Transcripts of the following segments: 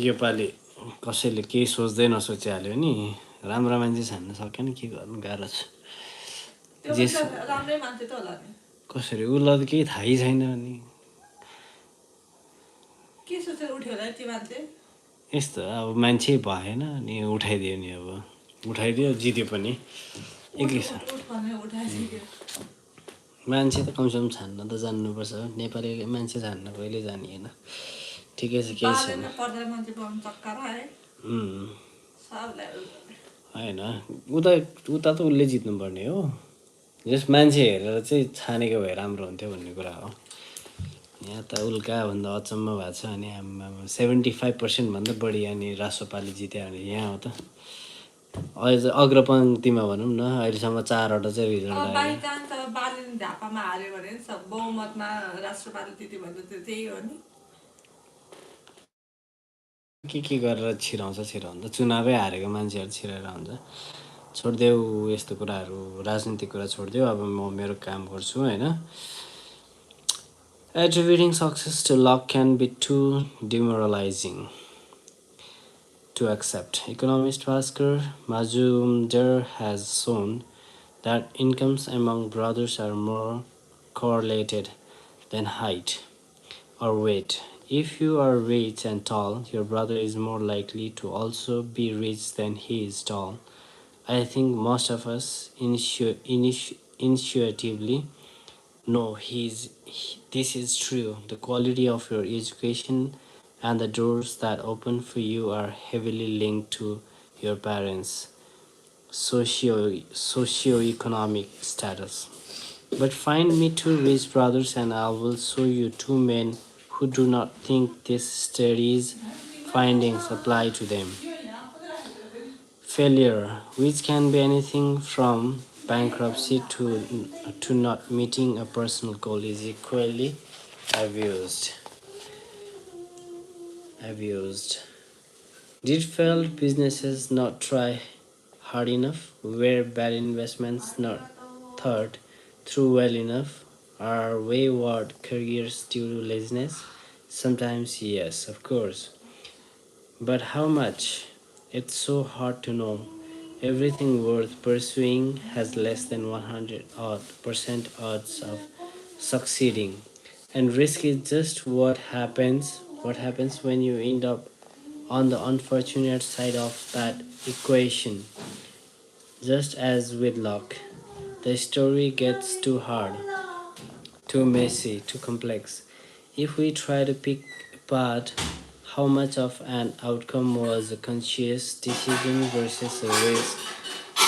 योपालि कसैले केही सोच्दै नसोचिहाल्यो नि राम्रो मान्छे छान्न सकेन के गर्नु गाह्रो छ कसरी उसलाई त केही थाहै छैन नि यस्तो अब मान्छे भएन अनि उठाइदियो नि अब उठाइदियो जित्यो पनि एकैसाथ मान्छे त कमसेकम छान्न त जान्नुपर्छ नेपाली मान्छे छान्न कहिले जानिएन ठिकै छ केही छैन होइन उता त उसले जित्नुपर्ने हो जस मान्छे हेरेर चाहिँ छानेको भए राम्रो हुन्थ्यो भन्ने कुरा हो यहाँ त उल्काभन्दा अचम्म भएको छ अनि आम्मा 75% भन्दा बढी अनि राष्ट्रपालि जित्यो भने यहाँ हो त अहिले चाहिँ अग्रपङ्क्तिमा भनौँ न अहिलेसम्म 4वटा चाहिँ रिजल्ट आयो के गरेर छिराउँछ चुनावै हारेको मान्छेहरू छिराएर हुन्छ छोडिदेऊ यस्तो कुराहरू राजनीतिक कुरा छोडिदेऊ अब म मेरो काम गर्छु होइन Attributing success to luck can be too demoralizing to accept. Economist Bhaskar Majumdar has shown that incomes among brothers are more correlated than height or weight. If you are rich and tall, your brother is more likely to also be rich than he is tall. I think most of us intuitively know this is true. The quality of your education and the doors that open for you are heavily linked to your parents' socio-economic status. But find me 2 rich brothers and I will show you 2 men who do not think these studies findings apply to them. Failure, which can be anything from bankruptcy to not meeting a personal goal, is equally abused. Did failed businesses not try hard enough? Were bad investments not thought through well enough? Are wayward careers due to laziness? Sometimes yes, of course. But how much? It's so hard to know. Everything worth pursuing has less than 100% odds of succeeding. And risk is just what happens when you end up on the unfortunate side of that equation. Just as with luck, the story gets too hard, too messy, too complex. If we try to pick apart how much of an outcome was a conscious decision versus a risk,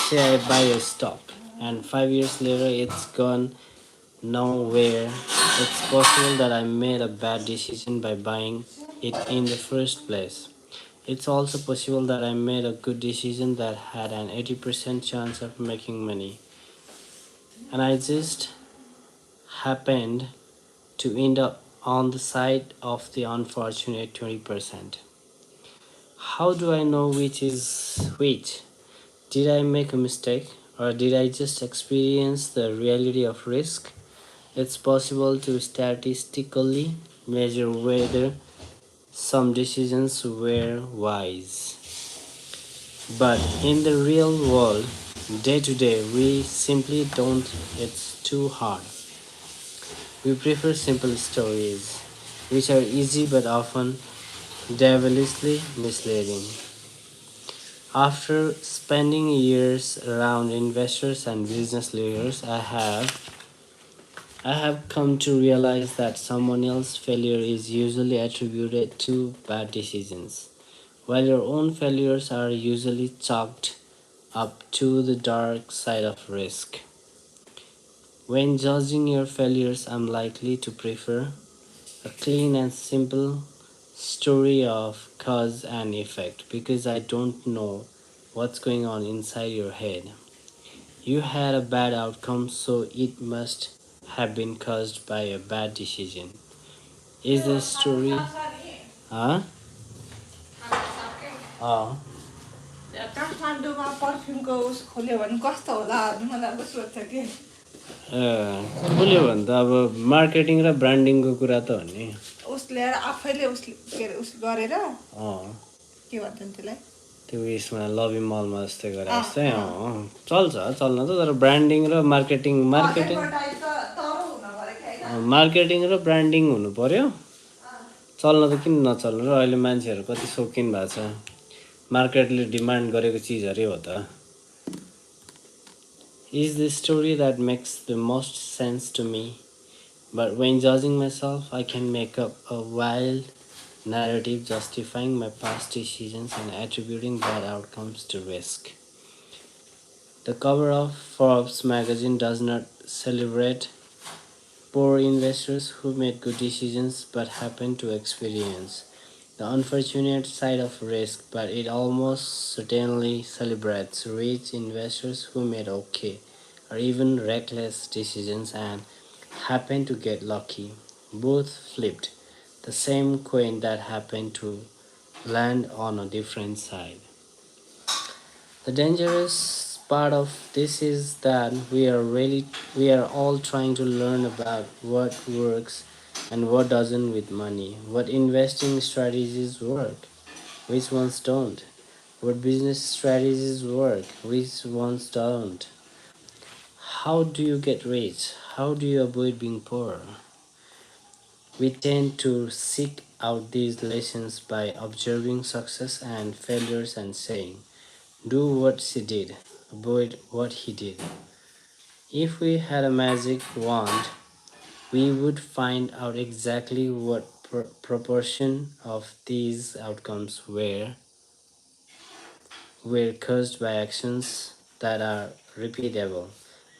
say I buy a stock and 5 years later it's gone nowhere, it's possible that I made a bad decision by buying it in the first place. It's also possible that I made a good decision that had an 80% chance of making money. And I just happened to end up on the side of the unfortunate 20%. How do I know which is which? Did I make a mistake or did I just experience the reality of risk? It's possible to statistically measure whether some decisions were wise. But in the real world, day to day, we simply don't. It's too hard. We prefer simple stories, which are easy but often devilishly misleading. After spending years around investors and business leaders, I have come to realize that someone else's failure is usually attributed to bad decisions, while your own failures are usually chalked up to the dark side of risk. When judging your failures, I'm likely to prefer a clean and simple story of cause and effect because I don't know what's going on inside your head. You had a bad outcome, so it must have been caused by a bad decision. Is the story? Huh? काठमाडौँमा पर्फ्युमको खोल्यो भने कस्तो होला मलाई अब सोध्छ कि खोल्यो भने त अब मार्केटिङ र ब्रान्डिङको कुरा त हो नि उस ल्याएर आफैले के अरे उस गरेर अँ के भन्छन् त्यसलाई त्यो उयसमा लभी मलमा जस्तै गरे जस्तै चल्छ चल्न त तर ब्रान्डिङ र मार्केटिङ मार्केटिङ र ब्रान्डिङ हुनु पर्यो चल्न त किन नचल्नु र अहिले मान्छेहरू कति सौकिन भएको छ मार्केटले डिमान्ड गरेको चिजहरू हो त is the story that makes the most sense to me. But when judging myself, I can make up a wild narrative justifying my past decisions and attributing bad outcomes to risk. The cover of Forbes magazine does not celebrate poor investors who made good decisions but happen to experience the unfortunate side of risk, but it almost certainly celebrates rich investors who made okay or even reckless decisions and happen to get lucky. Both flipped the same coin that happened to land on a different side. The dangerous part of this is that we are all trying to learn about what works and what doesn't with money. What investing strategies work, which ones don't. What business strategies work, which ones don't. How do you get rich? How do you avoid being poor? We tend to seek out these lessons by observing success and failures and saying, do what she did, avoid what he did. If we had a magic wand, we would find out exactly what proportion of these outcomes were caused by actions that are repeatable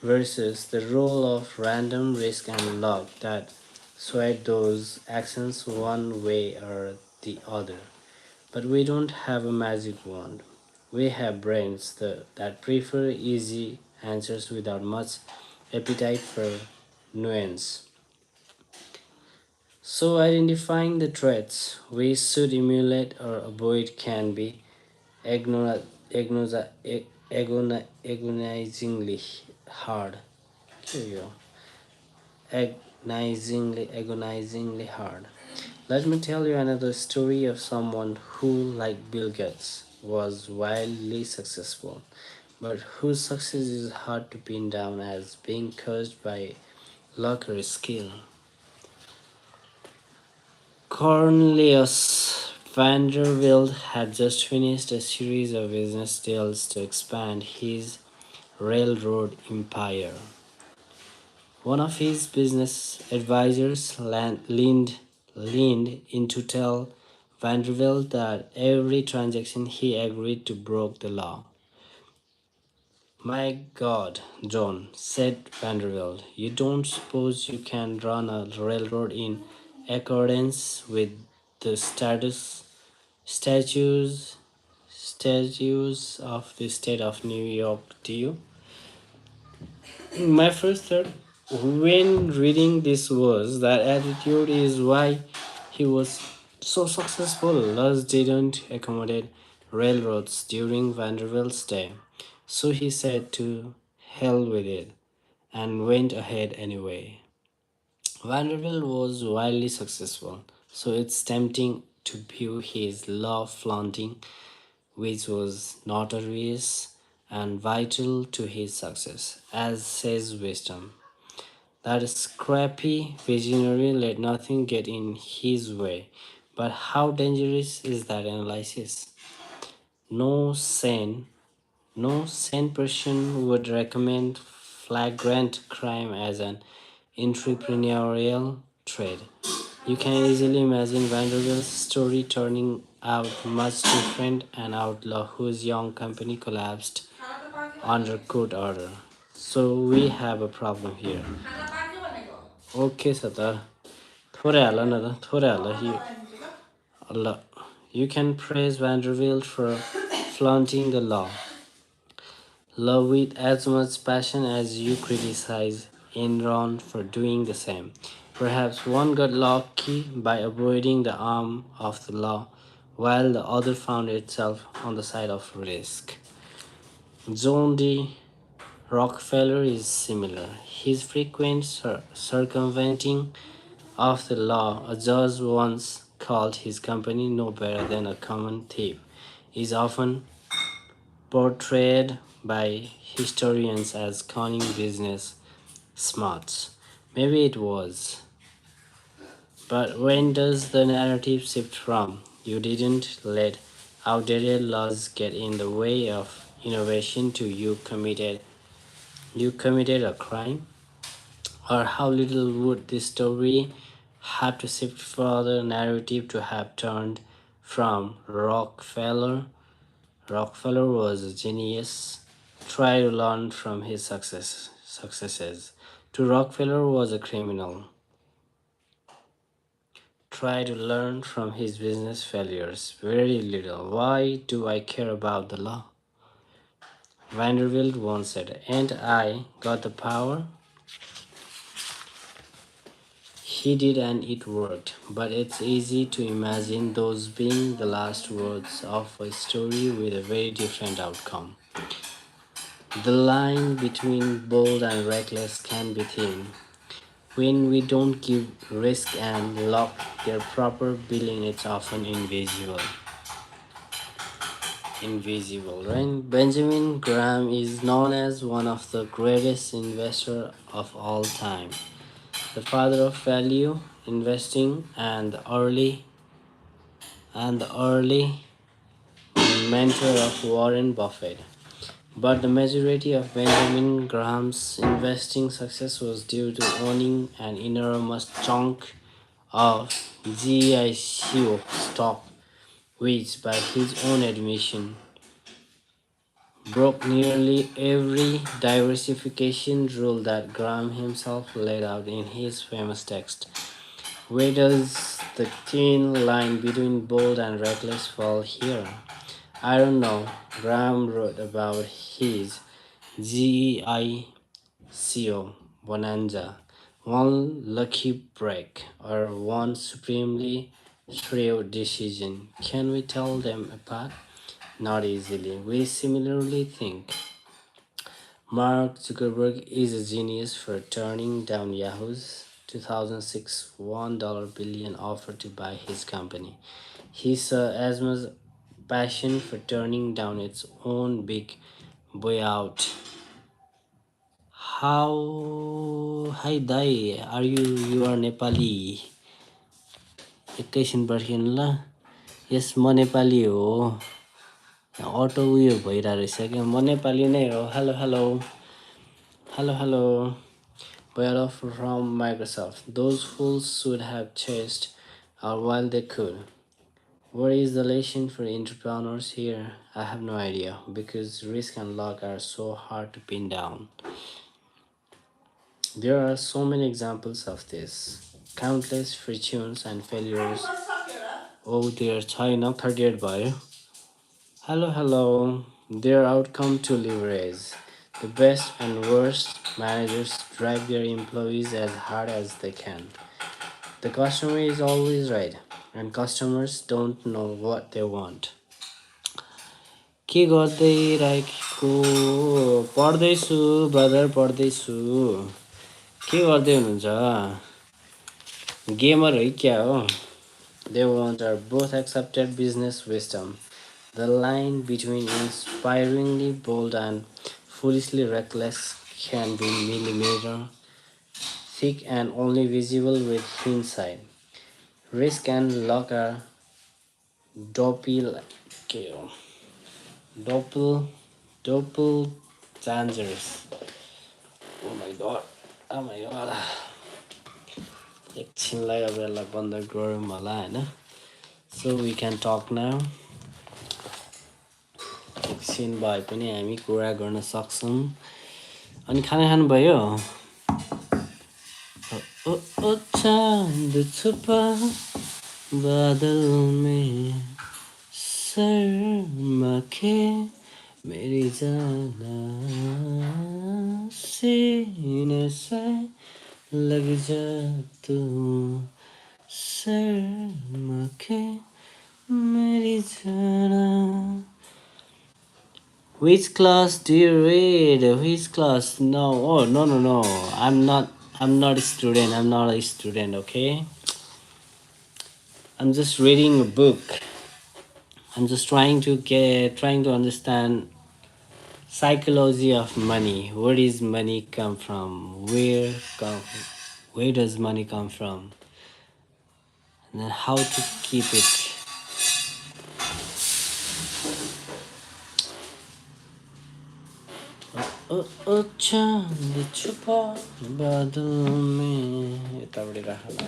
versus the role of random risk and luck that swayed those actions one way or the other. But we don't have a magic wand. We have brains that prefer easy answers without much appetite for nuance. So, identifying the threats we should emulate or avoid can be agno- agno- agonizingly hard. Here you go. Agonizingly hard. Let me tell you another story of someone who, like Bill Gates, was wildly successful, but whose success is hard to pin down as being caused by luck or skill. Cornelius Vanderbilt had just finished a series of business deals to expand his railroad empire. One of his business advisors leaned in to tell Vanderbilt that every transaction he agreed to broke the law. My God, John, said Vanderbilt, you don't suppose you can run a railroad in accordance with the statutes of the state of New York, do you? My first thought when reading this was that attitude is why he was so successful. Laws didn't accommodate railroads during Vanderbilt's stay, so he said to hell with it and went ahead anyway. Vanderbilt was wildly successful, so it's tempting to view his law flaunting, which was notorious and vital to his success, as says wisdom. That scrappy visionary let nothing get in his way. But how dangerous is that analysis? No sane, no sane person would recommend flagrant crime as an entrepreneurial trade. You can easily imagine Vanderbilt's story turning out much different, an outlaw whose young company collapsed under court order. So we have a problem here. Okay, Sata. थोरै हाल न त थोरै हाल ल You can praise Vanderbilt for flaunting the law. Love with as much passion as you criticize Enron for doing the same. Perhaps one got lucky by avoiding the arm of the law, while the other found itself on the side of risk. John D. Rockefeller is similar. His frequent circumventing of the law, a judge once called his company no better than a common thief, is often portrayed by historians as conning business smarts. Maybe it was. But when does the narrative shift from "you didn't let outdated laws get in the way of innovation" to "you committed a crime"? Or how little would this story have to shift for the narrative to have turned from Rockefeller was a genius, try to learn from his successes, to Rockefeller was a criminal, try to learn from his business failures? Very little. Why do I care about the law? Vanderbilt once said, "And I got the power." He did, and it worked. But it's easy to imagine those being the last words of a story with a very different outcome. The line between bold and reckless can be thin. When we don't give risk and luck their proper billing, it's often invisible, right? Benjamin Graham is known as one of the greatest investors of all time, the father of value investing and the early mentor of Warren Buffett. But the majority of Benjamin Graham's investing success was due to owning an enormous chunk of GICO stock, which, by his own admission, broke nearly every diversification rule that Graham himself laid out in his famous text. Where does the thin line between bold and reckless fall here? I don't know. Graham wrote about his GEICO bonanza, one lucky break, or one supremely shrewd decision. Can we tell them apart? Not easily. We similarly think Mark Zuckerberg is a genius for turning down Yahoo's 2006 $1 billion offer to buy his company. He saw as much passion for turning down its own big buyout. How hi Dai, you are Nepali? एकैछिन पर्खिनु ल yes म नेपाली हो अटो उयो भइरहेको रहेछ क्या म नेपाली नै हो hello hello hello hello Buyout offer from Microsoft. Those fools should have chased out while they could. What is the lesson for entrepreneurs here? I have no idea because risk and luck are so hard to pin down. There are so many examples of this. Countless fortunes and failures. Oh dear, छैन 38 भयो. Hello, hello. Their outcome to leverage. The best and worst managers drive their employees as hard as they can. The customer is always right, and customers don't know what they want. के गर्दै राखेको पढ्दैछु brother पढ्दैछु के गर्दै हुनुहुन्छ gamer है क्या हो They want are both accepted business wisdom. The line between inspiringly bold and foolishly reckless can be millimeter thick and only visible with hindsight. Risk and luck are doppel doppel doppelgangers. Oh my god. Oh my god. एकछिनलाई अब यसलाई बन्द गरौँ होला हैन So we can talk now. एकछिन भए पनि हामी कुरा गर्न सक्छौँ अनि खाना खानुभयो ओ ओ चाँद छुपा बादल में शर्मा के मेरी जाना सीने से लग जा तू शर्मा के मेरी जाना Which class do you read? Which class? No. Oh, no. I'm I'm not a student. I'm not a student, okay? I'm just reading a book. I'm just trying to understand psychology of money. Where does money come from? Where does money come from? And then how to keep it. ओ चांद छुपा बादल में यतापट्टि राख्नु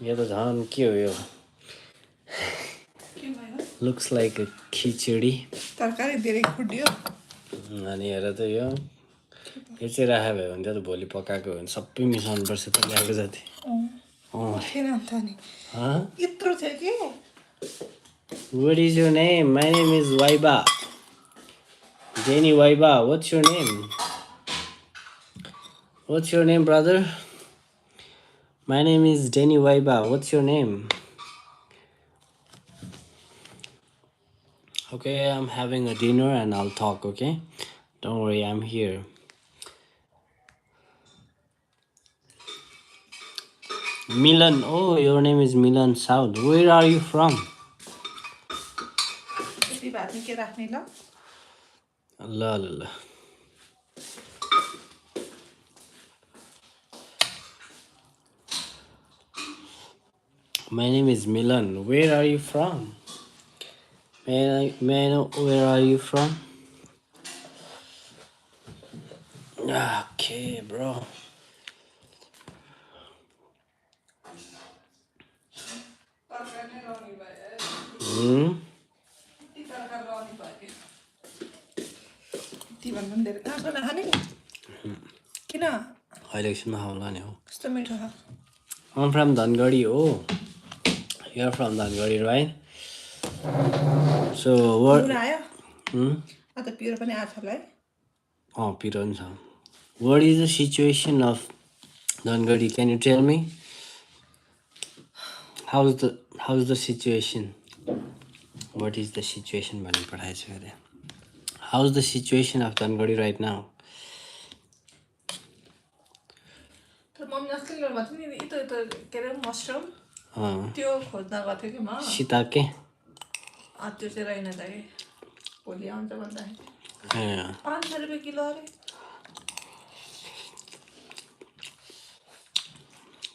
यो त झन् के हो यो लुक्स लाइक अ खिचडी तरकारी धेरै खुड्यो अनि हेर त यो चाहिँ राखे भयो भने त भोलि पकाएको हो भने सबै मिसाउनु पर्छ त ल्याएको जति थिएन अन्त नि यत्रो थियो कि What is your name? My name is Waiba. Danny Waiba, what's your name? What's your name, brother? My name is Danny Waiba. What's your name? Okay, I'm having a dinner and I'll talk, okay? Don't worry, I'm here. Milan, oh, your name is Milan South. Where are you from? यति भात के राख्ने ल La la la. My name is Milan. Where are you from? May I know where are you from? Okay, bro. भन्दा धेरै कहाँको नखाने किन अहिले एकछिनमा खाउँला नि हो कस्तो मिठो छ I'm from Dangadi. Oh, you're from Dangadi, right? So what? आयो अन्त पिरो पनि आछ होला है Oh, Piransa. What is the situation of Dangadi? Can you tell me? How's the situation? What is the situation? How's the situation of Dangadi right now? तर mummy अस्ति ल्याउनु भएको थियो नि यतो यतो के अरे मसरुम त्यो खोज्न गएको थियो कि म Sitake? त्यो चाहिँ रहेन त कि भोलि आउँछ भन्दाखेरि Yeah. 500 रुपियाँ किलो अरे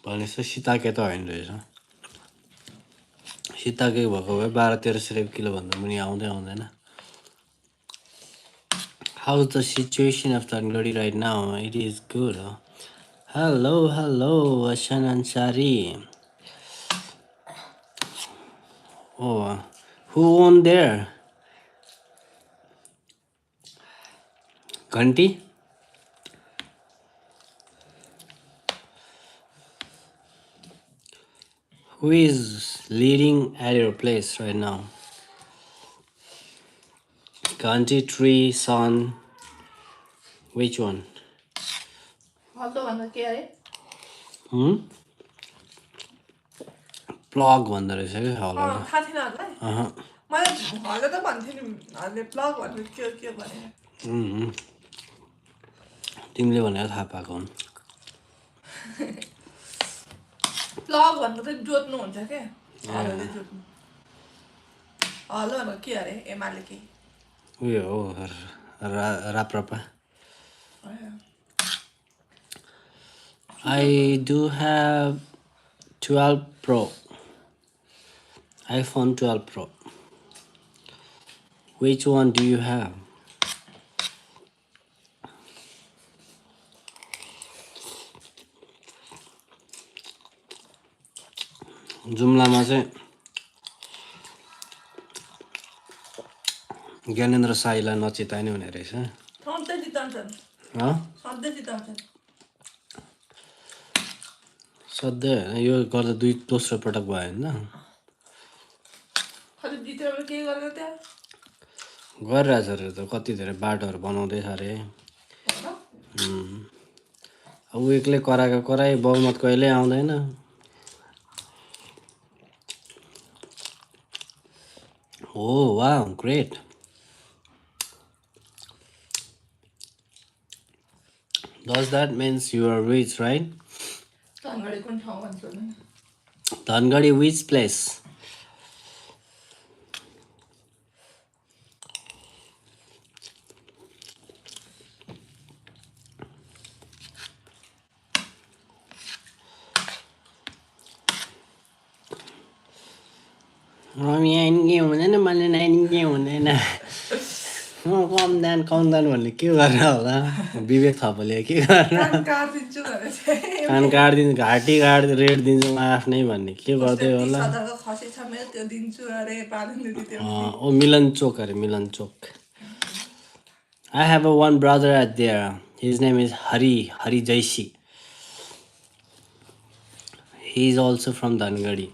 भनेपछि सिताके त होइन रहेछ सिताके भएको भए 1200-1300 रुपियाँ किलोभन्दा मुनि आउँदैन How's the situation of Tangladi right now? It is good. Huh? Hello, Ashan Ansari. Oh, who won there? Ganti? Who is leading at your place right now? Ganti, Tree, Sun. Which one? हल्दो भन्दा के अरे Plug भन्दो रहेछ कि hello थाहा थिएन हजुरलाई मलाई हल्दो त भन्थ्यो नि हजुरले प्लग भन्नु के भनेर तिमीले भनेर थाहा पाएको हुन् प्लग भन्नु त जोत्नु हुन्छ के हलोले जोत्नु हलो भन्नु के अरे एमाले के उयो हो Raprapa I do have 12 Pro. iPhone 12 Pro. Which one do you have? जुम्लामा चाहिँ ज्ञानेन्द्र साईलाई नचिताइ नै हुने रहेछ सधैँ जिताउँछन् सधैँ जिताउँछन् सधैँ होइन यो गर्दा दोस्रो पटक भयो होइन हजुर जितेर के गरेर त्यहाँ गरिरहेछ अरे त कति धेरै बाटोहरू बनाउँदैछ अरे अब ऊ एक्लै कराई बहुमत कहिल्यै आउँदैन Oh, wow, great. Does that means you are rich, right? Dhangadhi कुन ठाउँ भन्छु नि Dhangadi, which place? यहाँ हुँदैन मैले नानी हुँदैन कमदान भन्ने के गरेर होला विवेक थपले के गरेर कान काटिदिन्छु भनेर चाहिँ कान काटिदिनु घाँटी काट्दै रेट दिन्छु म आफ्नै भन्ने के गर्दै उसले होला 30,000 को खसी छ मेरो त्यो दिन्छु अरे पालन दिदी त्यो ओ मिलन चोक अरे मिलन चोक I have a one brother at there. His name is Hari Jaishi. He is also from Dhangadi.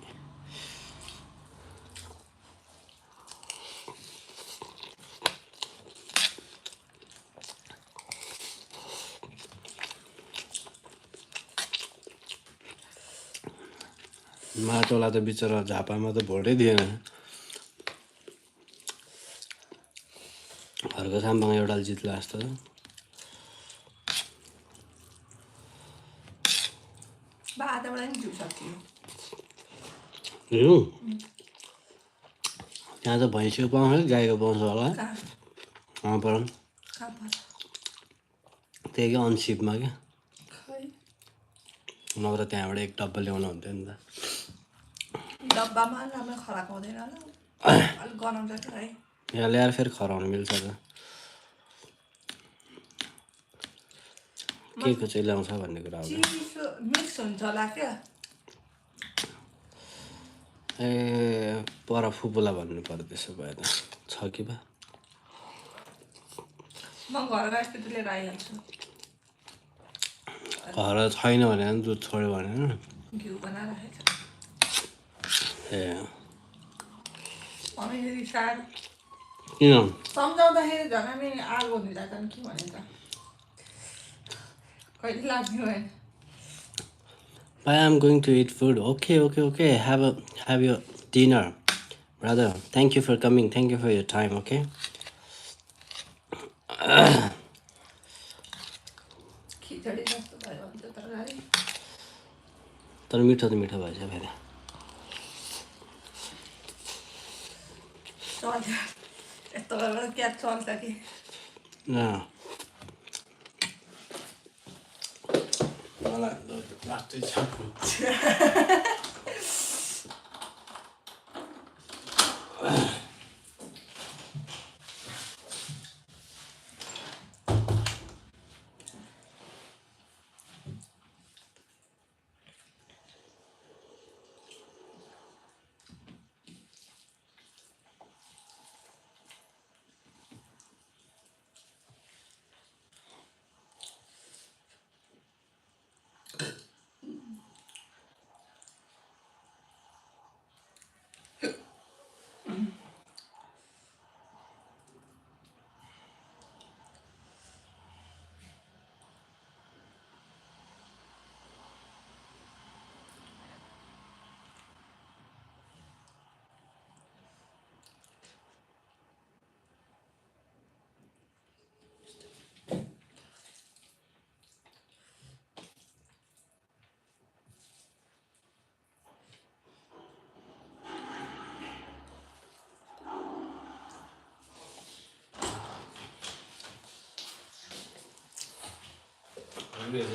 माटोला त बिचरा झापामा त भोटै दिएन घरको साम्बाङ एउटा जित्ला जस्तो बाटाबाट नि जिउ सकियो त्यहाँ त भैँसीको पाउँछ गाईको पाउँछ होला पर त्यही क्या अनसिपमा क्या नभए त्यहाँबाट एक डब्बा ल्याउनु हुन्थ्यो नि त डब्बामा राम्रो खराब हुँदैन अलिक गनाउँछ क्या है यहाँ ल्याएर फेरि खराउनु मिल्छ त के को चाहिँ ल्याउँछ भन्ने कुरा हो मिक्स हुन्छ होला क्या ए पर फुपूला भन्नु पर्यो त्यसो भए त छ कि बा म घर गएपछि लिएर आइहाल्छु घर छैन भने दुध छोड्यो भने घिउ बनाइराखेको ए मम्मी फेरि सार किन सम्झाउँदाखेरि झन् हामी आगो हुँदा त के भने त कहिले लाग्ने भएन I am going to eat food. Okay. Have your dinner, brother. Thank you for coming. Thank you for your time. Okay. Khichdi जस्तो भयो भने त तरकारी तर मिठो त मिठो भएछ फेरि चल्छ यस्तो गरेर क्या चल्छ कि मलाई लास्टै छ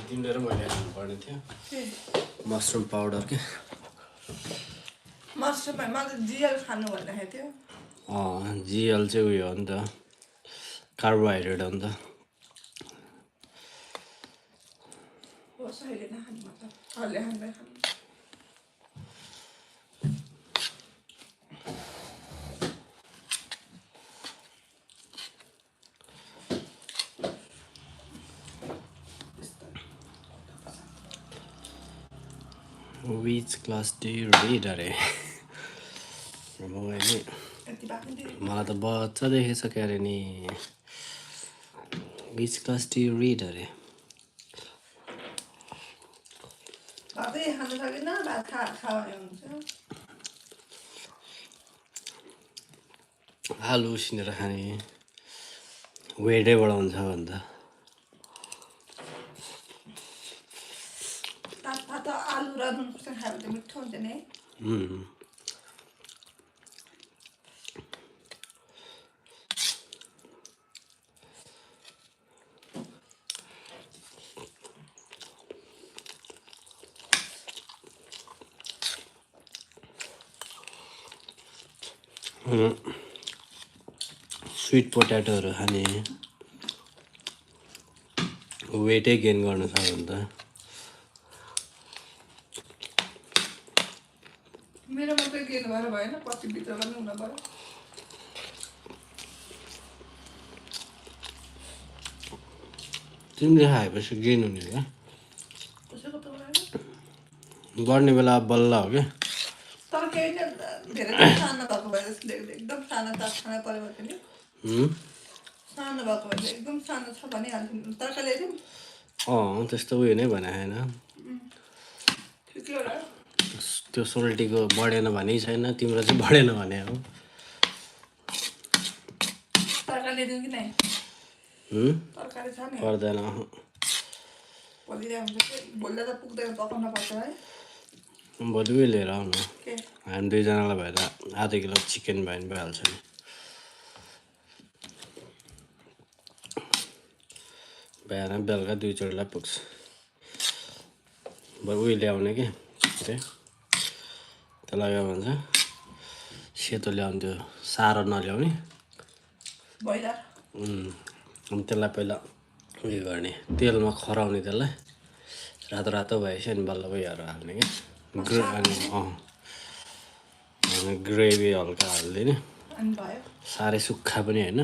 तिमीले र मैले खानु पर्ने थियो मसरुम पाउडर के मसरुम म त जियल खानु भन्दाखेरि थियो जिएल चाहिँ उयो हो नि त कार्बोहाइड्रेट हो नि त अहिले नखानु मतलब अहिले खाँदै खानु Which class do you read अरे मलाई त बच्चादेखि छ क्या अरे नि Which class do you read अरे भातै खानु सकेन भात खायो हुन्छ आलु उसिनेर खाने वेटै बढाउँछ भन्दा सँगसँग खायो भने त मिठो हुन्छ नि है स्वीट पोट्याटोहरू खाने वेटै गेन गर्नु छ भने त मेरो मात्रै गेन भएर भएन पछि भित्र पनि हुन पर्यो तिमीले खाएपछि गेन हुने क्या कसैको त हुँदैन बढ्ने बेला बल्ल हो क्या तर केही चाहिँ धेरै चाहिँ सानो भएको भए जस्तो देख्दै एकदम सानो खाना पऱ्यो भने नि सानो भएको भए चाहिँ एकदम सानो छ भनिहाल्थ्यो तरकारी चाहिँ त्यस्तो उयो नै भने होइन ठिकै होला त्यो सोल्टीको बढेन भने छैन तिम्रो चाहिँ बढेन भने हो तरकारी ल्याइदिउँ कि नै तरकारी छ नि पर्दैन भोलि ल्यायो भने चाहिँ भोलि त पुग्दैन पकाउन पर्छ है भोलि उयो लिएर आउनु के हामी दुईजनालाई भएर आधा किलो चिकन भयो भने भइहाल्छ नि बिहान बेलुका दुईचोटिलाई पुग्छ उयो ल्याउने कि त्यसलाई के भन्छ सेतो ल्याउने त्यो सारो नल्याउने ब्रोइलर अनि त्यसलाई पहिला उयो गर्ने तेलमा खराउने त्यसलाई रातो रातो भएपछि अनि बल्ल उयोहरू हाल्ने कि अनि ग्रेभी हल्का हालिदिने अनि भयो साह्रै सुक्खा पनि होइन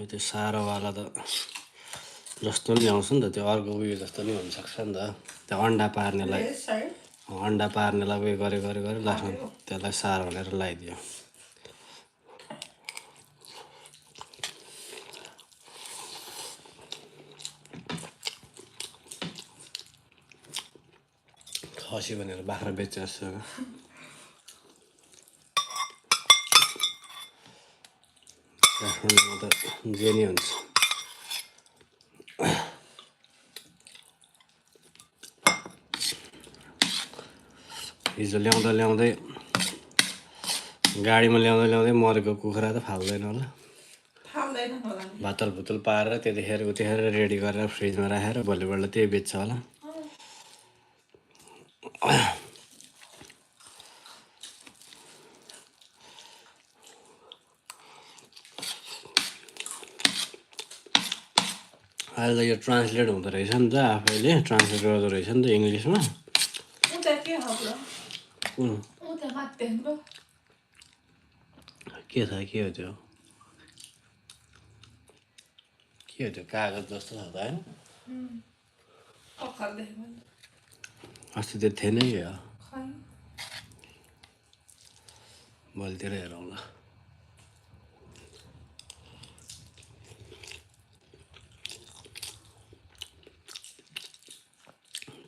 त्यो सारोवाला त जस्तो पनि ल्याउँछ नि त त्यो अर्को उयो जस्तो नि हुनसक्छ नि त त्यो अन्डा पार्नेलाई उयो गरे लास्टमा त्यसलाई सारो भनेर लगाइदियो खसी भनेर बाख्रा बेच्छ जस्तो काठमाडौँमा त जे नि हुन्छ हिजो ल्याउँदै गाडीमा ल्याउँदै मरेको कुखुरा त फाल्दैन होला भातल भुतल पारेर त्यतिखेर रेडी गरेर फ्रिजमा राखेर भोलिपल्ट त्यही बेच्छ होला अहिले त यो ट्रान्सलेट हुँदो रहेछ नि त आफैले ट्रान्सलेट गर्दो रहेछ नि त इङ्ग्लिसमा के छ के हो त्यो कागज जस्तो छ त होइन अस्ति त्यो थिएन कि हो भोलितिर हेरौँला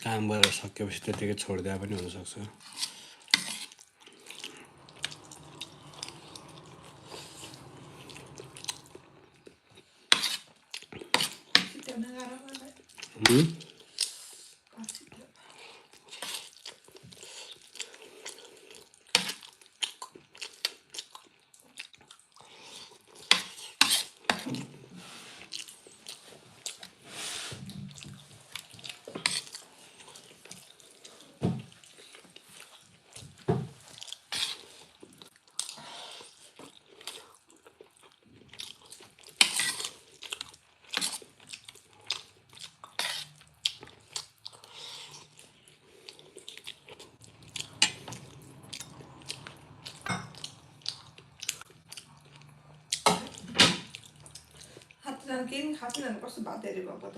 काम गरेर सकेपछि त्यतिकै छोडिदिए पनि हुनसक्छ केही खाँदैन कस्तो भात हेऱ्यो भएको त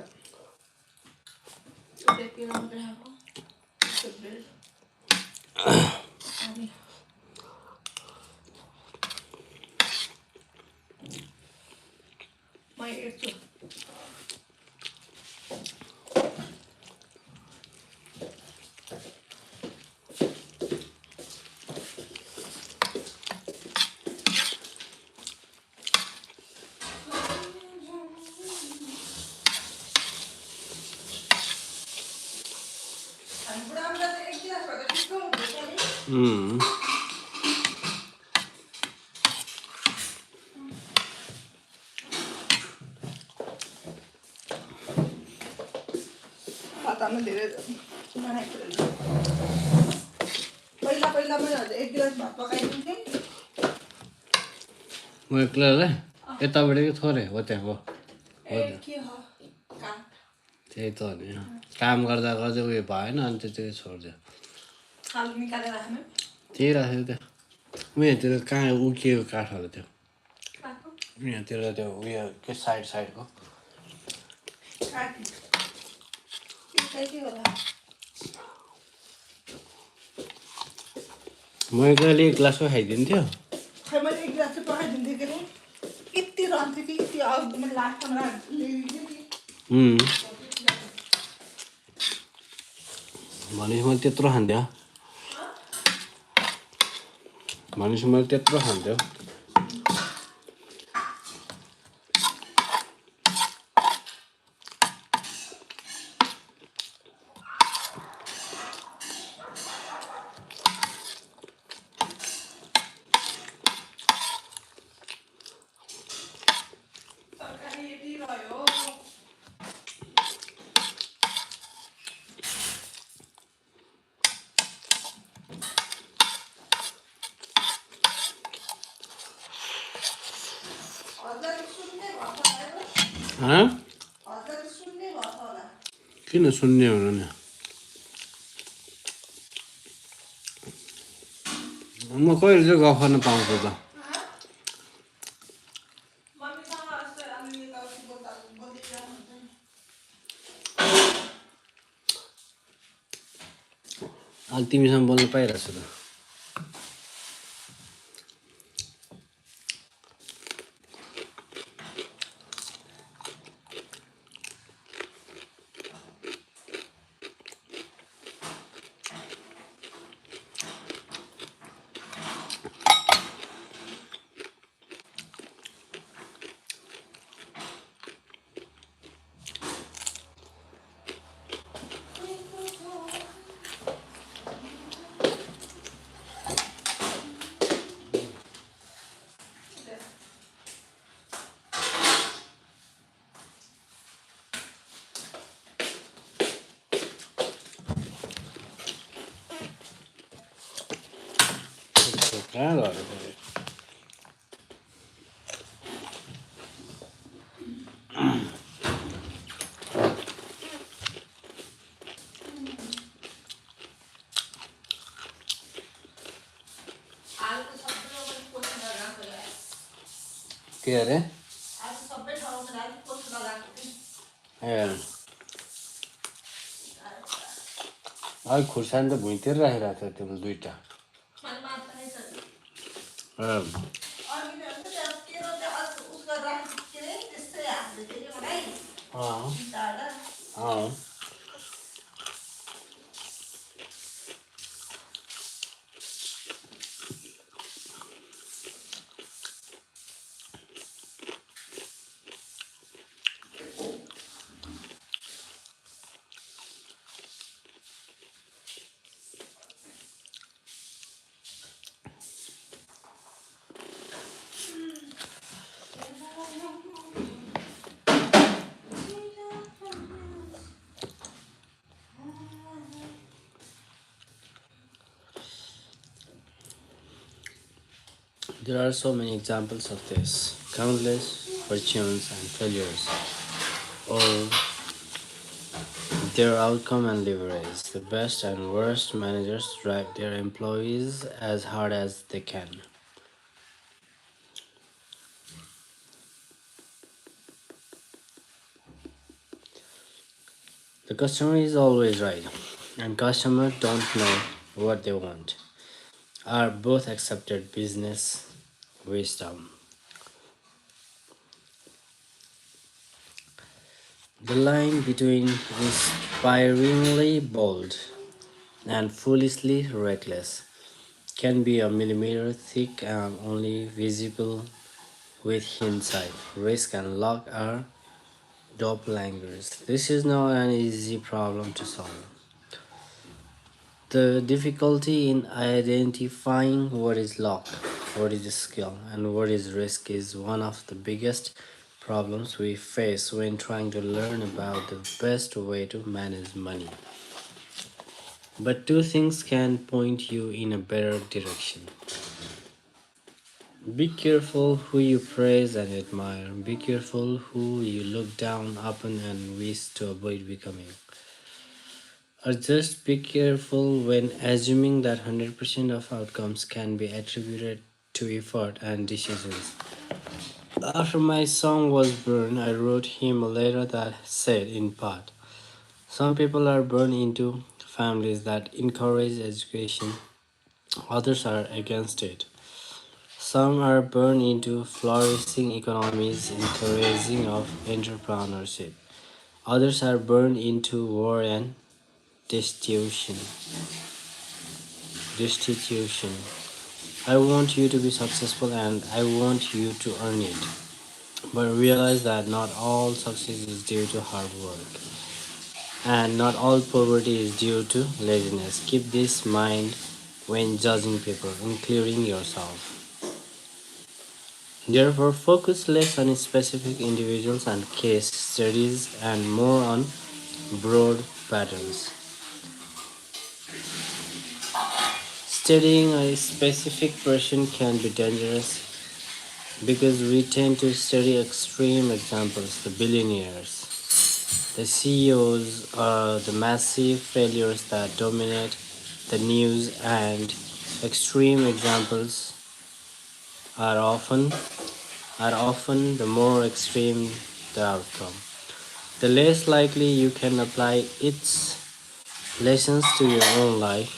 म हेर्छु Mm. भातमा धेरै बनाएको रहेछ पहिला पहिला मैले एक गिलास भात पकाइदिन्थेँ म एक्लैलाई यताबाट कि थोरै हो त्यहाँ हो के हो काम त्यही त हो नि काम गर्दा गर्दै उयो भएन अनि त्यतिकै छोडिदियो आलु निकालेर राख्नु त्यही राखेको त्यो उयोतिर कहाँ उकिएको काठहरू त्यो यहाँतिर त्यो उयो के साइडको काटी के होला म एक्लैले एक ग्लासको खाइदिन्थ्यो खै मैले एक गिलास चाहिँ पकाइदिन्थेँ के अरे यति रहन्थ्यो कि यति मैले लास्टमा भनेपछि मैले त्यत्रो खान्थ्यो भनेपछि मैले त्यत्रो खान्थ्यो तरकारी यति रह्यो किन सुन्ने हुनु नि म कहिले चाहिँ गफ गर्न पाउँछु त अहिले तिमीसँग बोल्नु पाइरहेको छु त कहाँ गयो के अरे ए अहिले खुर्सानी त भुइँतिर राखिरहेको थियो त्यो दुइटा There are so many examples of this, countless fortunes and failures, or their outcome and leverage. The best and worst managers drive their employees as hard as they can. The customer is always right, and customers don't know what they want, are both accepted business wisdom. The line between inspiringly bold and foolishly reckless can be a millimeter thick and only visible with hindsight. Risk and luck are doppelgangers. This is not an easy problem to solve. The difficulty in identifying what is luck, what is skill, and what is risk is one of the biggest problems we face when trying to learn about the best way to manage money. But two things can point you in a better direction. Be careful who you praise and admire. Be careful who you look down upon and wish to avoid becoming. Or just be careful when assuming that 100% of outcomes can be attributed to effort and decisions. After my son was born, I wrote him a letter that said, in part, some people are born into families that encourage education, others are against it. Some are born into flourishing economies encouraging of entrepreneurship. Others are born into war and destitution. Destitution. I want you to be successful and I want you to earn it. But realize that not all success is due to hard work and not all poverty is due to laziness. Keep this in mind when judging people, including yourself. Therefore, focus less on specific individuals and case studies and more on broad patterns. Studying a specific person can be dangerous because we tend to study extreme examples, the billionaires, the CEOs, the massive failures that dominate the news, and extreme examples are often the more extreme the outcome. The less likely you can apply its lessons to your own life,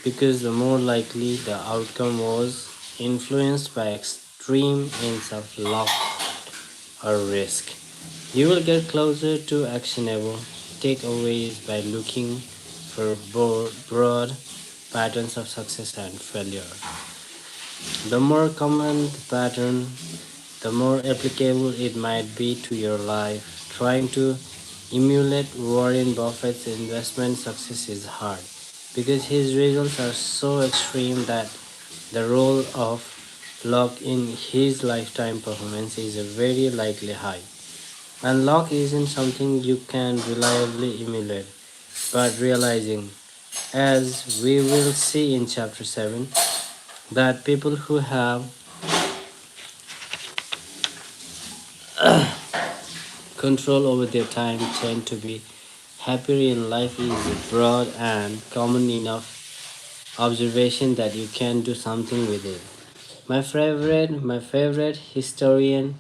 because the more likely the outcome was influenced by extreme ends of luck or risk. You will get closer to actionable takeaways by looking for broad patterns of success and failure. The more common the pattern, the more applicable it might be to your life. Trying to emulate Warren Buffett's investment success is hard because his results are so extreme that the role of luck in his lifetime performance is very likely high. And luck isn't something you can reliably emulate, but realizing, as we will see in chapter 7, that people who have control over their time tend to be happier in life is a broad and common enough observation that you can do something with it. My favorite historian,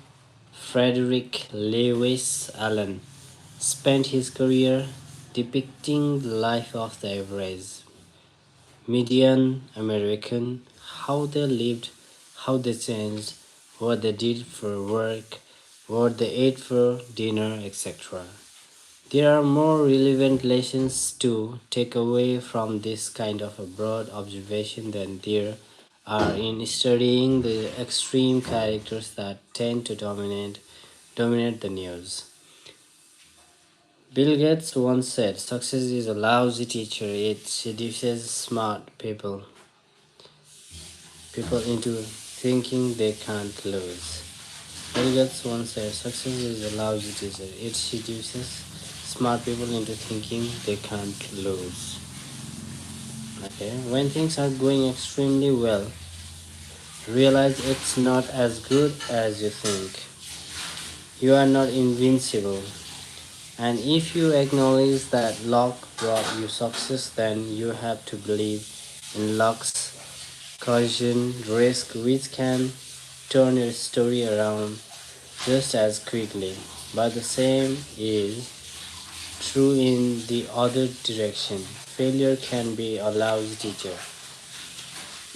Frederick Lewis Allen, spent his career depicting the life of the average median American, how they lived, how they changed, what they did for work, what they ate for dinner, etc. There are more relevant lessons to take away from this kind of a broad observation than there are in studying the extreme characters that tend to dominate the news. Bill Gates once said, success is a lousy teacher. It seduces smart people into thinking they can't lose. Bill Gates once said, success is a lousy teacher. It seduces smart people into thinking they can't lose. Okay, when things are going extremely well, realize it's not as good as you think. You are not invincible. And if you acknowledge that luck brought you success, then you have to believe in luck's caution risk, which can turn your story around just as quickly. But the same is true in the other direction. Failure can be a lousy teacher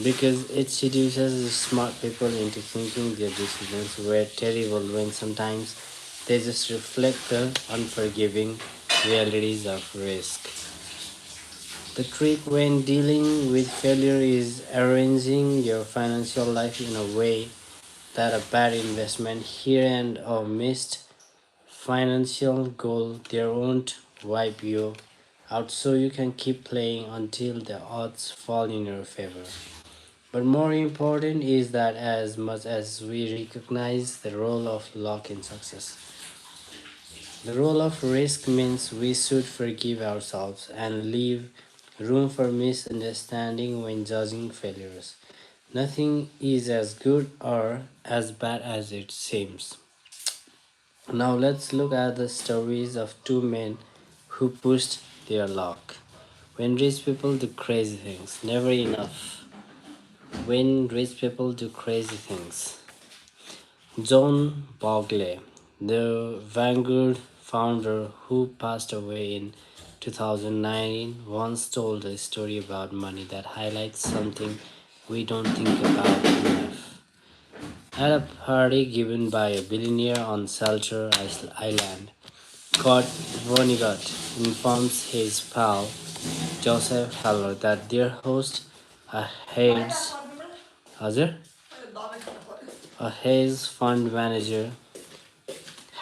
because it seduces smart people into thinking their decisions were terrible when sometimes they just reflect the unforgiving realities of risk. The trick when dealing with failure is arranging your financial life in a way that a bad investment here and a missed financial goal there won't wipe you out so you can keep playing until the odds fall in your favor. But more important is that as much as we recognize the role of luck in success, the role of risk means we should forgive ourselves and leave room for misunderstanding when judging failures. Nothing is as good or as bad as it seems. Now let's look at the stories of two men who pushed their luck. When rich people do crazy things, never enough. When rich people do crazy things. John Bogle, the Vanguard founder who passed away in 2009, once told a story about money that highlights something we don't think about enough. At a party given by a billionaire on Shelter Island, Kurt Vonnegut informs his pal Joseph Heller that their host, a Hayes, हजुर a Hayes fund manager,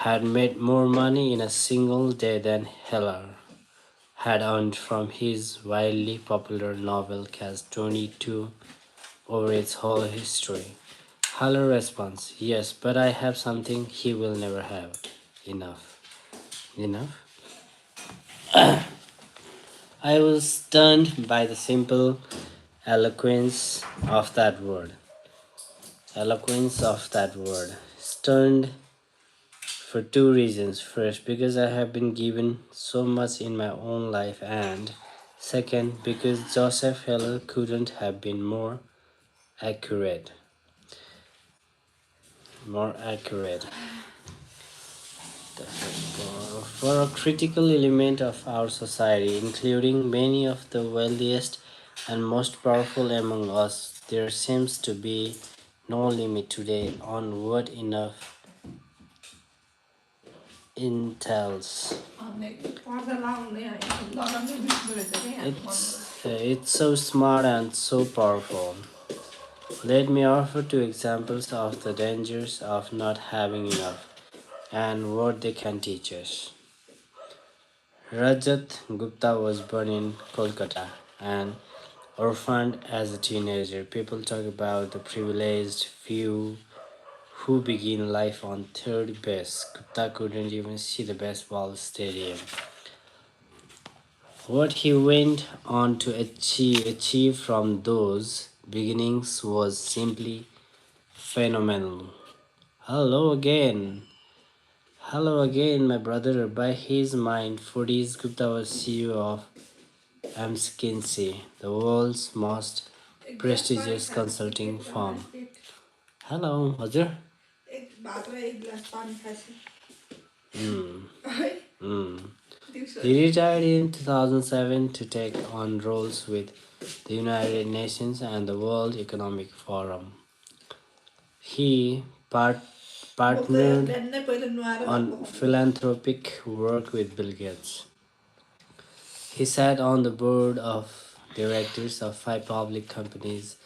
had made more money in a single day than Heller had earned from his wildly popular novel Catch 22 over its whole history. Heller responds, "Yes, but I have something he will never have. Enough." Enough? I was stunned by the simple eloquence of that word. Eloquence of that word. Stunned for two reasons. First, because I have been given so much in my own life, and second, because Joseph Heller couldn't have been more accurate. More accurate. For a critical element of our society, including many of the wealthiest and most powerful among us, there seems to be no limit today on what enough entails. It's so smart and so powerful. Let me offer two examples of the dangers of not having enough and what they can teach us. Rajat Gupta was born in Kolkata and orphaned as a teenager. People talk about the privileged few who begin life on third base. Gupta couldn't even see the baseball stadium. What he went on to achieve from those beginnings was simply phenomenal. Hello again. Hello again, my brother. By his mind, 40s, Gupta was CEO of McKinsey, the world's most prestigious consulting firm. Hello, हजुर. Hmm. He retired in 2007 to take on roles with the United Nations and the World Economic Forum. He partnered on philanthropic work with Bill Gates. He sat on the board of directors of 5 public companies.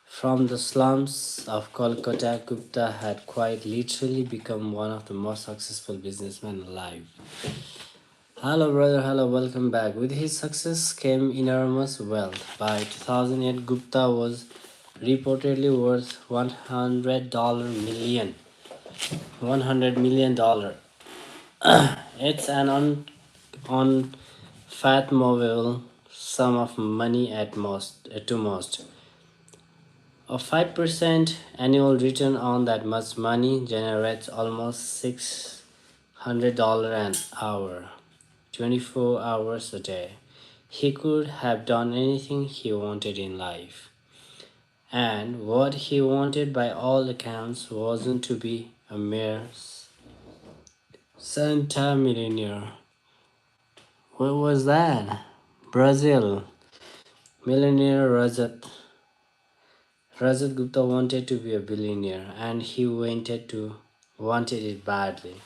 From the slums of Kolkata, Gupta had quite literally become one of the most successful businessmen alive. Hello, brother. Hello, welcome back. With his success came enormous wealth. By 2008, Gupta was reportedly worth $100 million. $100 million. It's an unfathomable sum of money to most. A 5% annual return on that much money generates almost $600 an hour, 24 hours a day. He could have done anything he wanted in life. And what he wanted by all accounts wasn't to be a mere Santa millionaire. What was that? Brazil. Millionaire Rajat Gupta wanted to be a billionaire and he wanted it badly.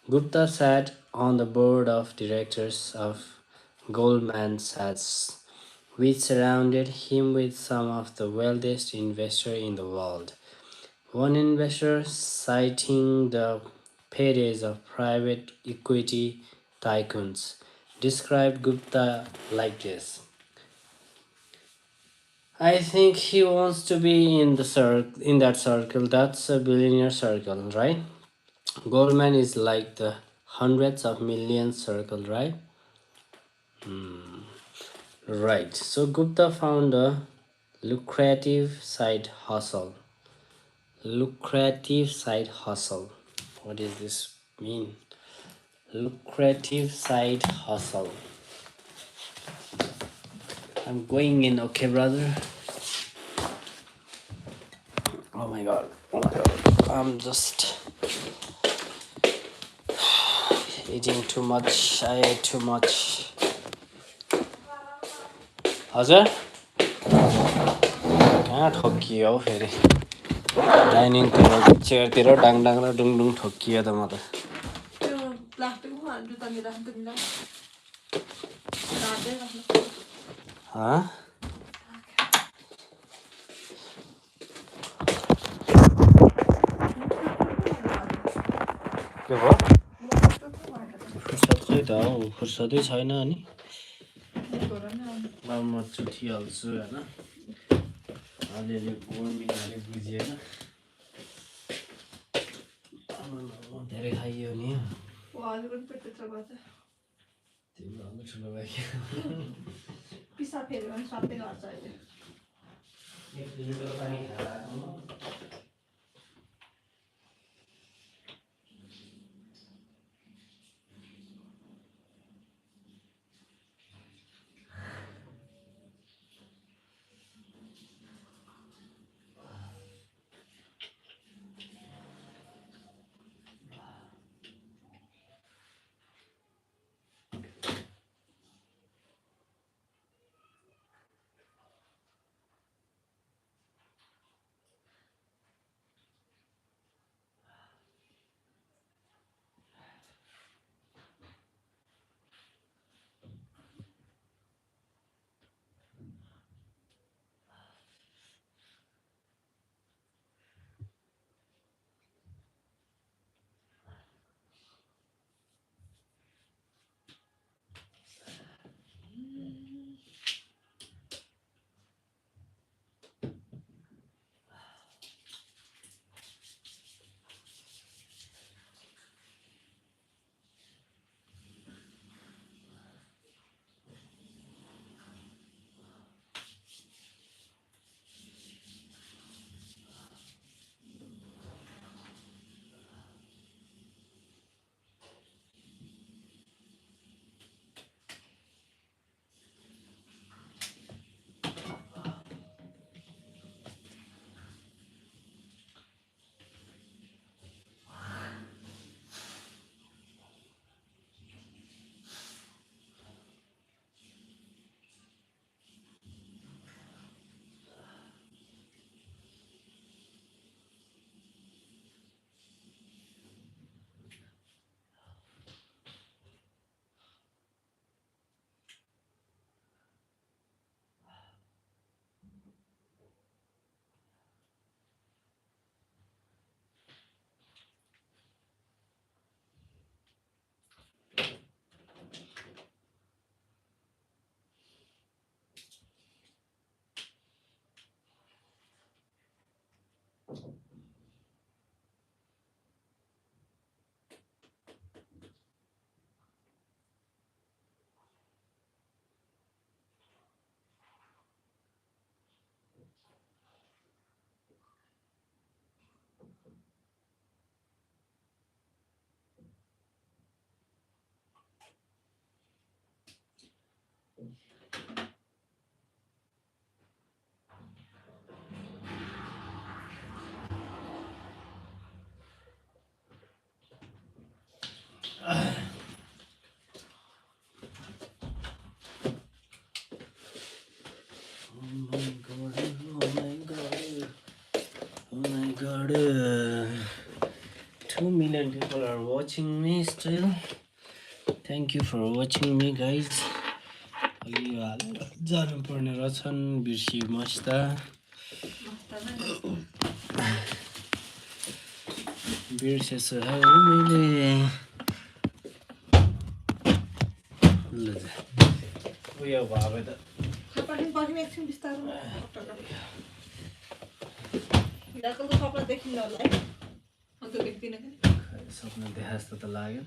Gupta sat on the board of directors of Goldman Sachs, which surrounded him with some of the wealthiest investors in the world. One investor, citing the paydays of private equity tycoons, described Gupta like this. I think he wants to be in the in that circle. That's a billionaire circle, right? Goldman is like the hundreds of millions circle, right? Right. So Gupta found a lucrative side hustle. Lucrative side hustle. What does this mean? Lucrative side hustle. I'm going in, okay, brother? Oh my god. Oh my god. I'm just eating too much. I ate too much. हजुर कहाँ ठोकियो हौ फेरि डाइनिङतिर चेयरतिर डाङ डाङ र डुङ डुङ ठोकियो त म त हाँ के भयो फुर्सद खै त हौ फुर्सदै छैन अनि म चुथिहाल्छु होइन अलिअलि बोर्मिनले बुझिएन धेरै खाइयो नि तिम्रो अलि ठुलो भयो पिसा फेरि पनि सबै गर्छ अहिले एक लिटर पानी खाएको God, 2 million people are watching me still. Thank you for watching me, guys. जानु पर्ने रहेछन् बिर्सियो मस्ता बिर्सेछु हौ मैले ल यो भावे त पर्खिन एकछिन बिस्तारो हिँडाको त कपडा देखिन्न होला है अन्त देख्दिनँ कि सपना देखा जस्तो त लागेन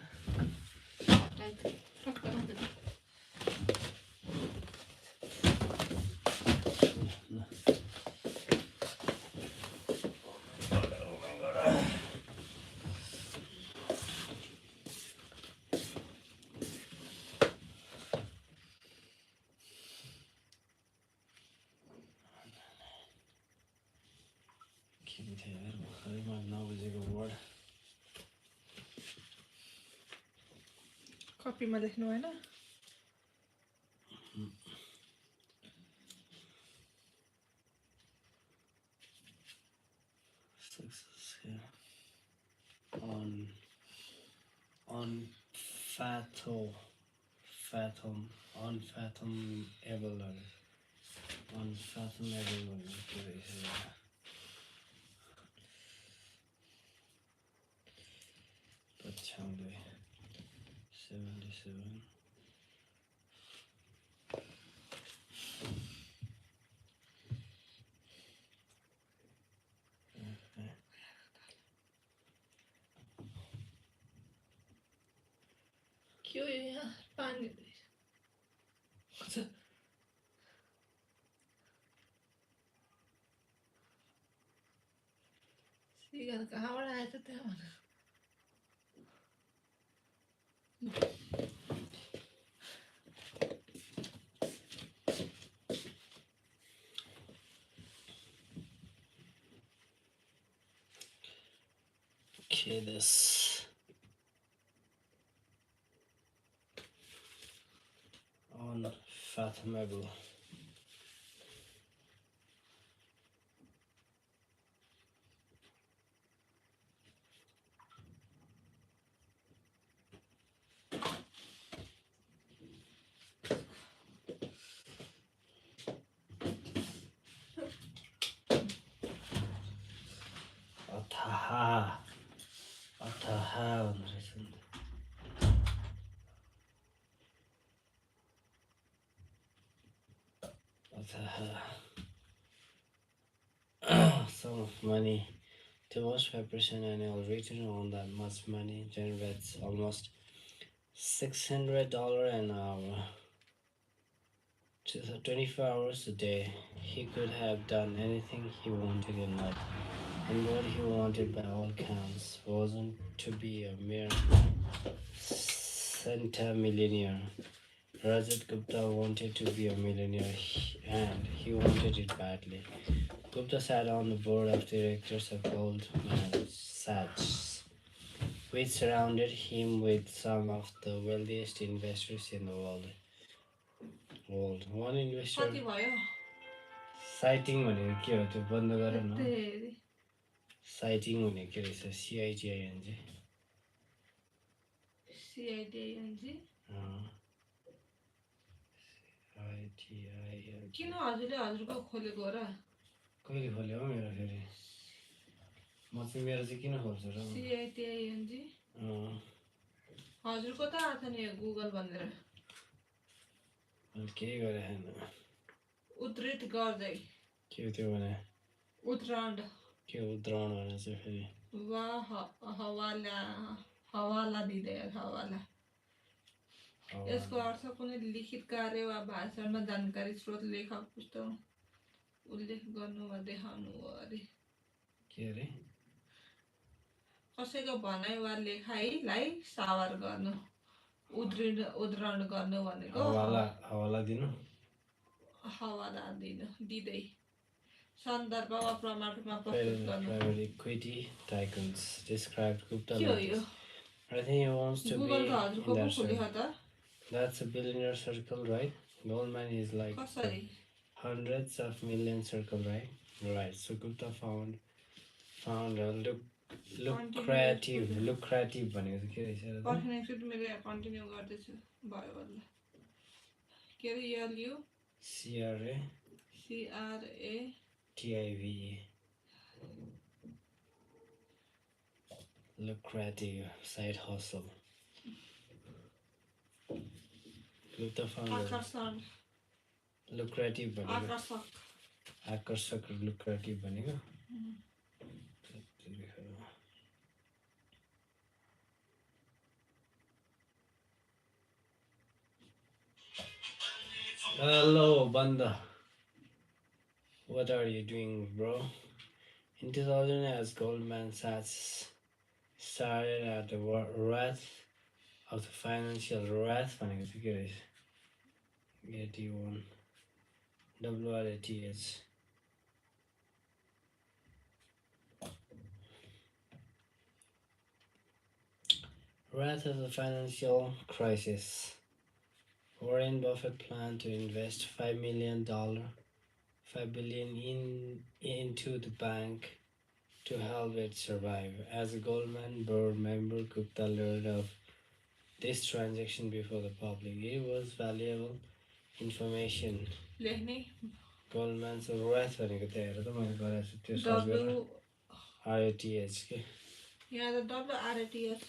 कपीमा लेख्नु भएन success here unfathomable के रहेछ पछ्याउँदै 77 के हो यहाँ पानी सिगन कहाँबाट आएछ त्यहाँ Okay, this unfathomable. Ataha sum of money. The most 5% annual return on that much money generates almost $600 an hour. 24 hours a day. He could have done anything he wanted in life. And what he wanted by all counts wasn't to be a mere centimillionaire. Rajat Gupta wanted to be a millionaire and he wanted it badly. Gupta sat on the board of directors of Goldman Sachs, which surrounded him with some of the wealthiest investors in the world. One investor citing भनेको के हो त्यो बन्द गर न citing भनेको के रहेछ CITING किन हजुरले हजुरको खोलेको हो र कहिले खोल्यो हो मेरो फेरि म चाहिँ मेरो चाहिँ किन खोल्छु र CITING हजुरको त आछ नि गुगल भनेर मैले केही गरे छैन उद्धृत गर्दै के हो त्यो भने उद्राण्ड के उद्राण भने चाहिँ फेरि हवाला दिँदै हवाला यसको अर्थ कुनै लिखित कार्य वा भाषणमा जानकारी स्रोत लेखक पुस्तक उल्लेख गर्नु वा देखाउनु हो अरे के अरे कसैको भनाइ वा लेखाइलाई सावार गर्नु उद्धरण गर्नु भनेको हवाला दिनु दिँदै सन्दर्भ वा प्रमाणमा प्रस्तुत गर्नु private equity tycoons described Gupta like this. I think he wants to be in that circle. That's a billionaire circle, right? Goldman is like hundreds of million circle, right? Right. So Gupta found a lucrative भनेको के रहेछ र पर्खिन एकचोटि मैले continue गर्दैछु भयो बल्ल के अरे यल्यु CRA TIVE lucrative side hustle. Gupta found lucrative भनेको आकर्षक आकर्षक lucrative भनेको Hello, Banda. What are you doing, bro? In 2000, as Goldman Sachs started at the wrath of the financial wrath, भनेको चाहिँ के रहेछ? Get you one. WRATH. Wrath of the financial crisis. Warren Buffett planned to invest $5 billion into the bank to help it survive. As a Goldman board member, Gupta learned of this transaction before the public. It was valuable information. लेख्ने Goldman's wrath भनेको त्यही हेर त मैले गरेको छु त्यो search गरेर RATH के यहाँ त WRATH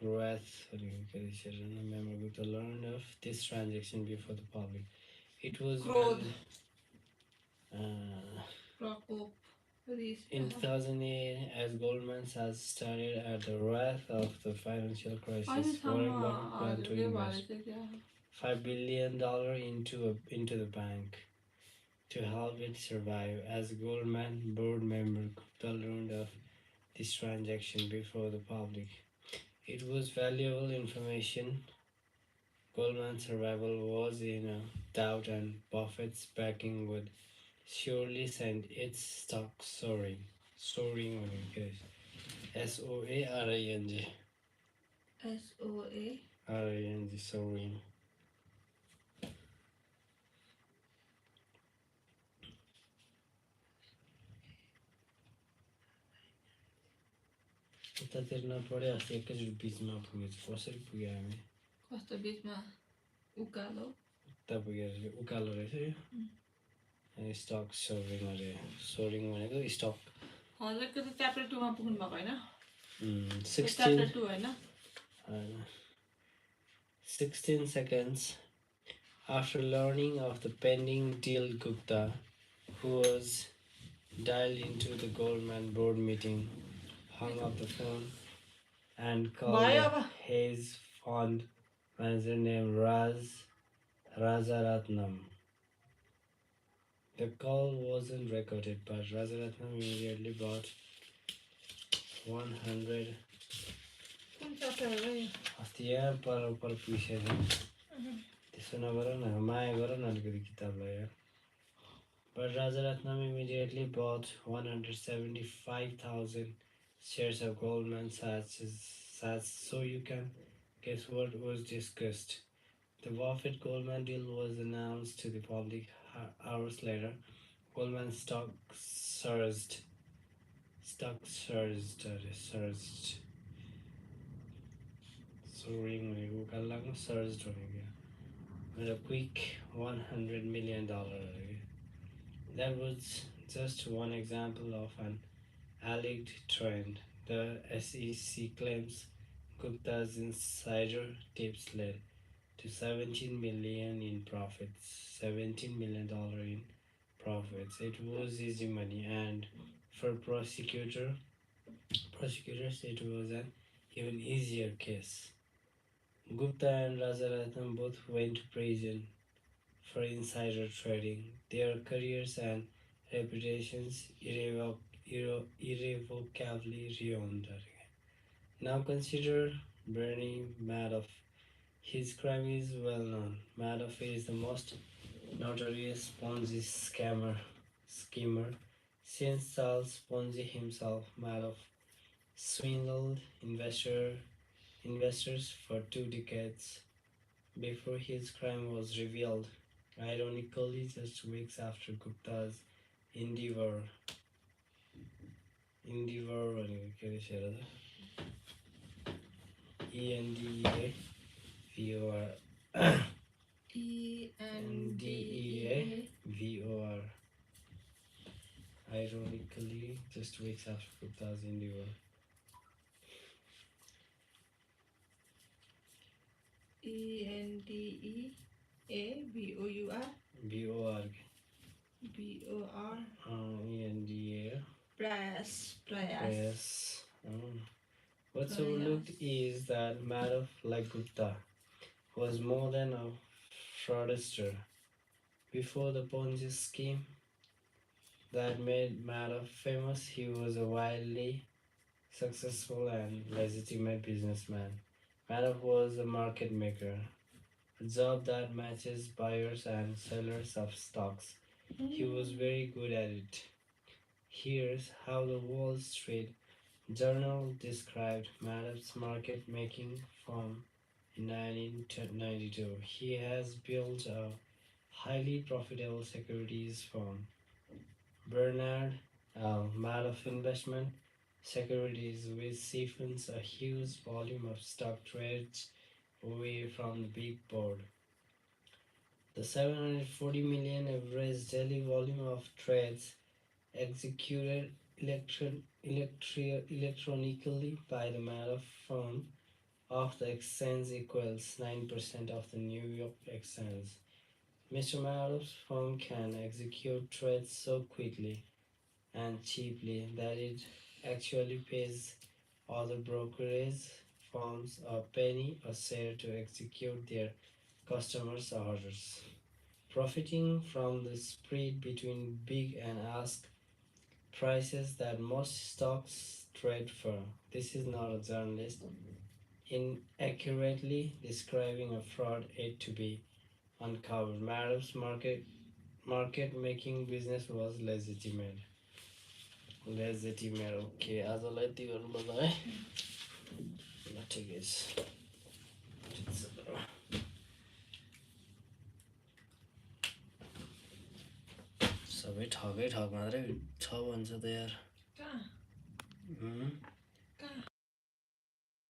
wrath भनेको के रहेछ हेर न member Gupta learned of this transaction before the public. It was क्रोध uh, प्रकोप in 2008, as Goldman Sachs started at the wrath of the financial crisis, Warren Buffett planned to invest $5 billion into the bank to help it survive. As Goldman board member, Gupta learned of this transaction before the public. It was valuable information. Goldman's survival was in doubt, and Buffett's backing would surely send its stock soaring. Soaring भनेको के रहेछ SOARING RING soaring. उतातिर नपढे अस्ति एकैचोटि बिचमा पुगेछ कसरी पुग्यो हामी कस्तो बिचमा उकालो उता पुगेर उकालो रहेछ यो अनि स्टक सोरिङ अरे सोरिङ भनेको स्टक हजुरको त च्याप्टर 2 मा पुग्नु भएको हैन 16 chapter 2 Hahn 16 seconds after learning of the pending deal, Gupta, who was dialed into the Goldman board meeting, hung up the phone and called his fund manager named Rajaratnam. The call wasn't recorded, but Rajaratnam immediately bought 100. अस्ति यहाँ पर पुगिसक्यो त्यसो नगर न माया गर न अलिकति किताबलाई यार But Rajaratnam immediately bought 175,000 shares of Goldman Sachs. So you can guess what was discussed. The Buffett Goldman deal was announced to the public hours later. Goldman stock surged. Soaring surged with a quick $100 million. That was just one example of an alleged trend. The SEC claims Gupta's insider tips led to $17 million in profits. $17 million in profits. It was easy money, and for prosecutors, it was an even easier case. Gupta and Rajaratnam both went to prison for insider trading. Their careers and reputations irrevocably ruined. Now consider Bernie Madoff. His crime is well known. Madoff is the most notorious Ponzi schemer since Charles Ponzi himself. Madoff swindled investors for 2 decades before his crime was revealed. Ironically, just weeks after Gupta's endeavor भनेको के रहेछ हेर त ENDEAVOR Ironically, just weeks after Gupta's endeavor. ENDEAVOR A BOR BOR ENDA प्रयास Yes. What's प्रयास overlooked is that Madhav, like Gupta, was more than a fraudster. Before the Ponzi scheme that made Madhav famous, he was a wildly successful and legitimate businessman. Madhav was a market maker, a job that matches buyers and sellers of stocks. He was very good at it. Here's how the Wall Street Journal described Madhav's market making firm in 1992. He has built a highly profitable securities firm. Bernard Madoff Investment Securities, which siphons a huge volume of stock trades away from the big board. The 740 million average daily volume of trades executed electronically by the Madoff firm of the exchange equals 9% of the New York exchange. Mr. Madoff's firm can execute trades so quickly and cheaply that it actually pays other brokerage firms a penny a share to execute their customers' orders. Profiting from the spread between bid and ask prices that most stocks trade for. This is not a journalist inaccurately describing a fraud yet to be uncovered. Madoff's market making business was legitimate. Legitimate. Okay, आजलाई यति गर्नुपर्छ है ल ठिकै छ सबै ठगै ठग मात्रै छ भन्छ त यार कहाँ कहाँ